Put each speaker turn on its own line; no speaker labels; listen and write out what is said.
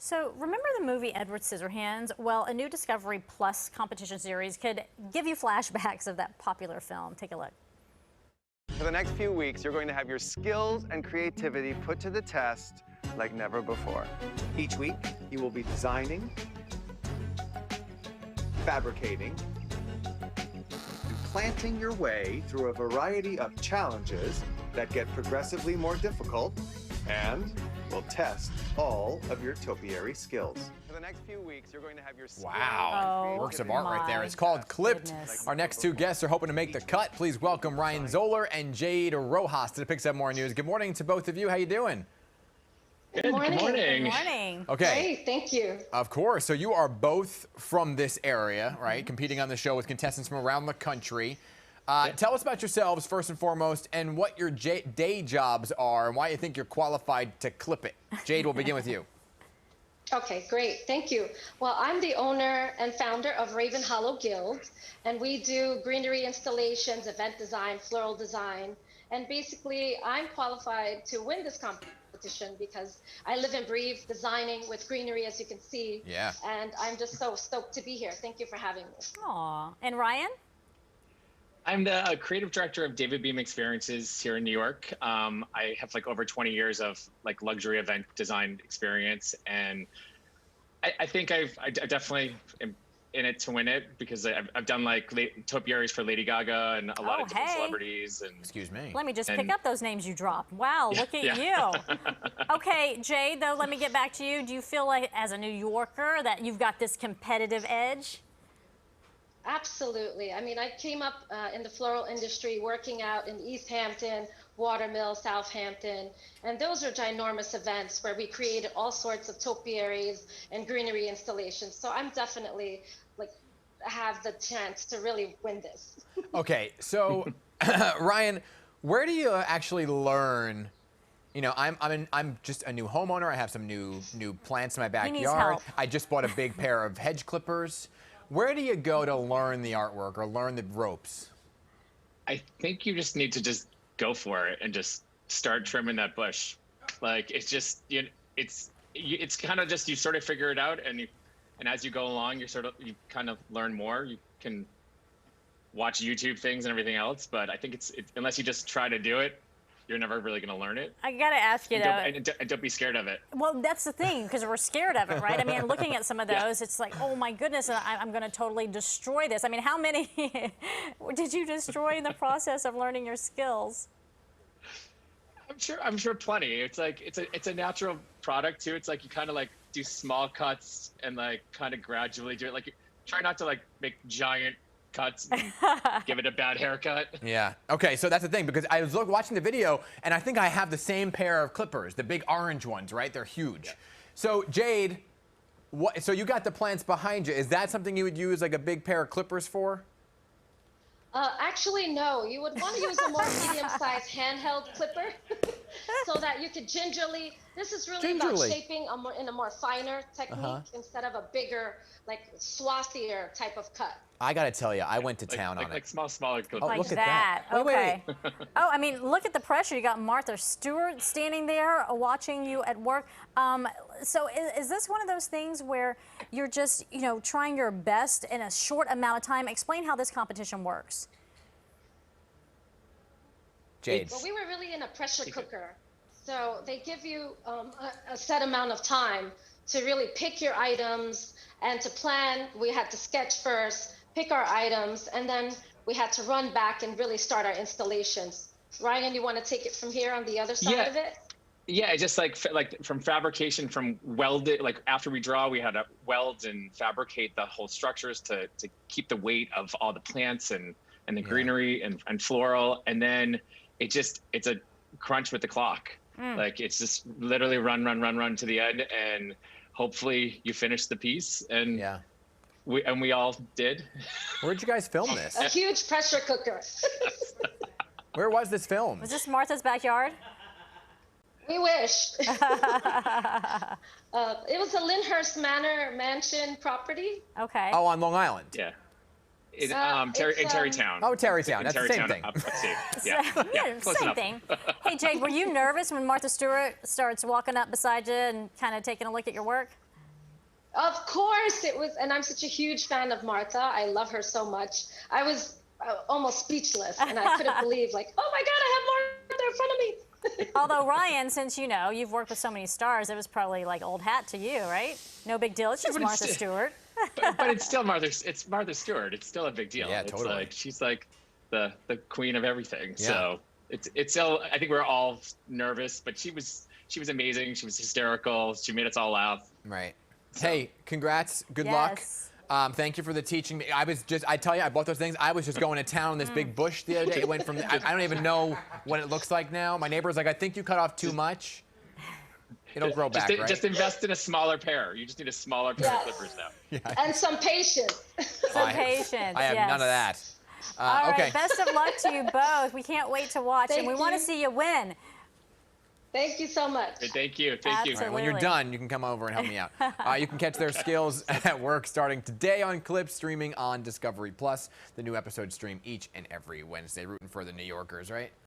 So remember the movie Edward Scissorhands? Well, a new Discovery Plus competition series could give you flashbacks of that popular film. Take a look.
For the next few weeks, you're going to have your skills and creativity put to the test like never before.
Each week, you will be designing, fabricating, and planting your way through a variety of challenges that get progressively more difficult and will test all of your topiary skills.
For the next few weeks, you're going to have your skills.
Wow, works of art right there. It's called Clipped.
Goodness.
Our next two guests are hoping to make the cut. Please welcome Ryan Zoeller and Jade Rojas to the PIX11 Morning News. Good morning to both of you. How you doing?
Good morning.
Good morning.
Okay.
Great, thank you.
Of course. So you are both from this area, right? Competing on the show with contestants from around the country. Tell us about yourselves first and foremost, and what your day jobs are, and why you think you're qualified to clip it. Jade, we'll begin with you.
Okay, great, thank you. Well, I'm the owner and founder of Raven Hollow Guild, and we do greenery installations, event design, floral design, and basically I'm qualified to win this competition because I live and breathe designing with greenery, as you can see.
Yeah.
And I'm just so stoked to be here. Thank you for having me.
Aw. And Ryan?
I'm the creative director of David Beam Experiences here in New York. I have like over 20 years of like luxury event design experience, and I think I definitely am in it to win it because I've done like topiaries for Lady Gaga and a lot of different celebrities. And
excuse me.
Let me just pick up those names you dropped. Wow, look at you. Okay, Jade, though, let me get back to you. Do you feel like, as a New Yorker, that you've got this competitive edge?
Absolutely. I mean, I came up in the floral industry working out in East Hampton, Watermill, Southampton, and those are ginormous events where we created all sorts of topiaries and greenery installations. So I'm definitely like have the chance to really win this.
Okay, so Ryan, where do you actually learn? You know, I'm just a new homeowner. I have some new plants in my backyard.
He needs help.
I just bought a big pair of hedge clippers. Where do you go to learn the artwork or learn the ropes?
I think you just need to just go for it and just start trimming that bush. Like it's just it's kind of just you sort of figure it out, and as you go along, you kind of learn more. You can watch YouTube things and everything else, but I think it's unless you just try to do it, you're never really going to learn it.
I gotta ask you,
and don't be scared of it.
Well, that's the thing, because we're scared of it, right? I mean, looking at some of those, it's like, oh my goodness, I'm going to totally destroy this. I mean, how many did you destroy in the process of learning your skills?
I'm sure plenty. It's like it's a natural product too. It's like you kind of like do small cuts and like kind of gradually do it. Like try not to like make giant cuts and give it a bad haircut.
Yeah. Okay, so that's the thing, because I was watching the video, and I think I have the same pair of clippers, the big orange ones, right? They're huge. Yeah. So Jade, so you got the plants behind you. Is that something you would use like a big pair of clippers for?
Actually, no. You would want to use a more medium-sized handheld clipper so that you could gingerly. This is really about shaping in a more finer technique instead of a bigger, like swathier type of cut.
I gotta tell you, I went to town on it.
Like smaller clippers.
Oh,
Like
look at
that.
that.
Okay.
Wait.
Oh, I mean, look at the pressure. You got Martha Stewart standing there watching you at work. So is this one of those things where you're just, trying your best in a short amount of time? Explain how this competition works.
Jade.
Well, we were really in a pressure cooker. So they give you a set amount of time to really pick your items and to plan. We had to sketch first, pick our items, and then we had to run back and really start our installations. Ryan, you want to take it from here on the other side of it?
Yeah, just like from fabrication, from welded, like after we draw, we had to weld and fabricate the whole structures to keep the weight of all the plants and the greenery and floral. And then it's a crunch with the clock. Like it's just literally run to the end, and hopefully you finish the piece. And we all did.
Where'd you guys film this?
A huge pressure cooker.
Where was this filmed?
Was this Martha's backyard?
We wish. It was a Lyndhurst Manor mansion property.
Okay.
Oh, on Long Island.
Yeah. In Terrytown.
Oh, Terrytown. That's the same thing.
Same thing. Hey, Jade, were you nervous when Martha Stewart starts walking up beside you and kind of taking a look at your work?
Of course it was, and I'm such a huge fan of Martha. I love her so much. I was almost speechless, and I couldn't believe, like, oh my God, I have Martha in front of me.
Although Ryan, since you know you've worked with so many stars, it was probably like old hat to you, right? No big deal. It's just Martha Stewart.
but it's still It's Martha Stewart. It's still a big deal.
Yeah,
it's
totally.
like she's like the queen of everything.
Yeah.
So it's still. I think we're all nervous, but she was amazing. She was hysterical. She made us all laugh.
Right. Hey, congrats. Good luck. Thank you for the teaching. I tell you, I bought those things. I was just going to town on this big bush the other day. It went from, I don't even know what it looks like now. My neighbor's like, I think you cut off too much. It'll grow back, right?
Just invest in a smaller pair. You just need a smaller pair of clippers now.
Yeah.
And some patience.
Some patience.
I have none of that.
All
okay.
right, best of luck to you both. We can't wait to watch, and we want to see you win.
Thank you so much.
Thank you.
Absolutely.
Right, when you're done, you can come over and help me out. You can catch their skills at work starting today on Clips, streaming on Discovery Plus. The new episodes stream each and every Wednesday. Rooting for the New Yorkers, right?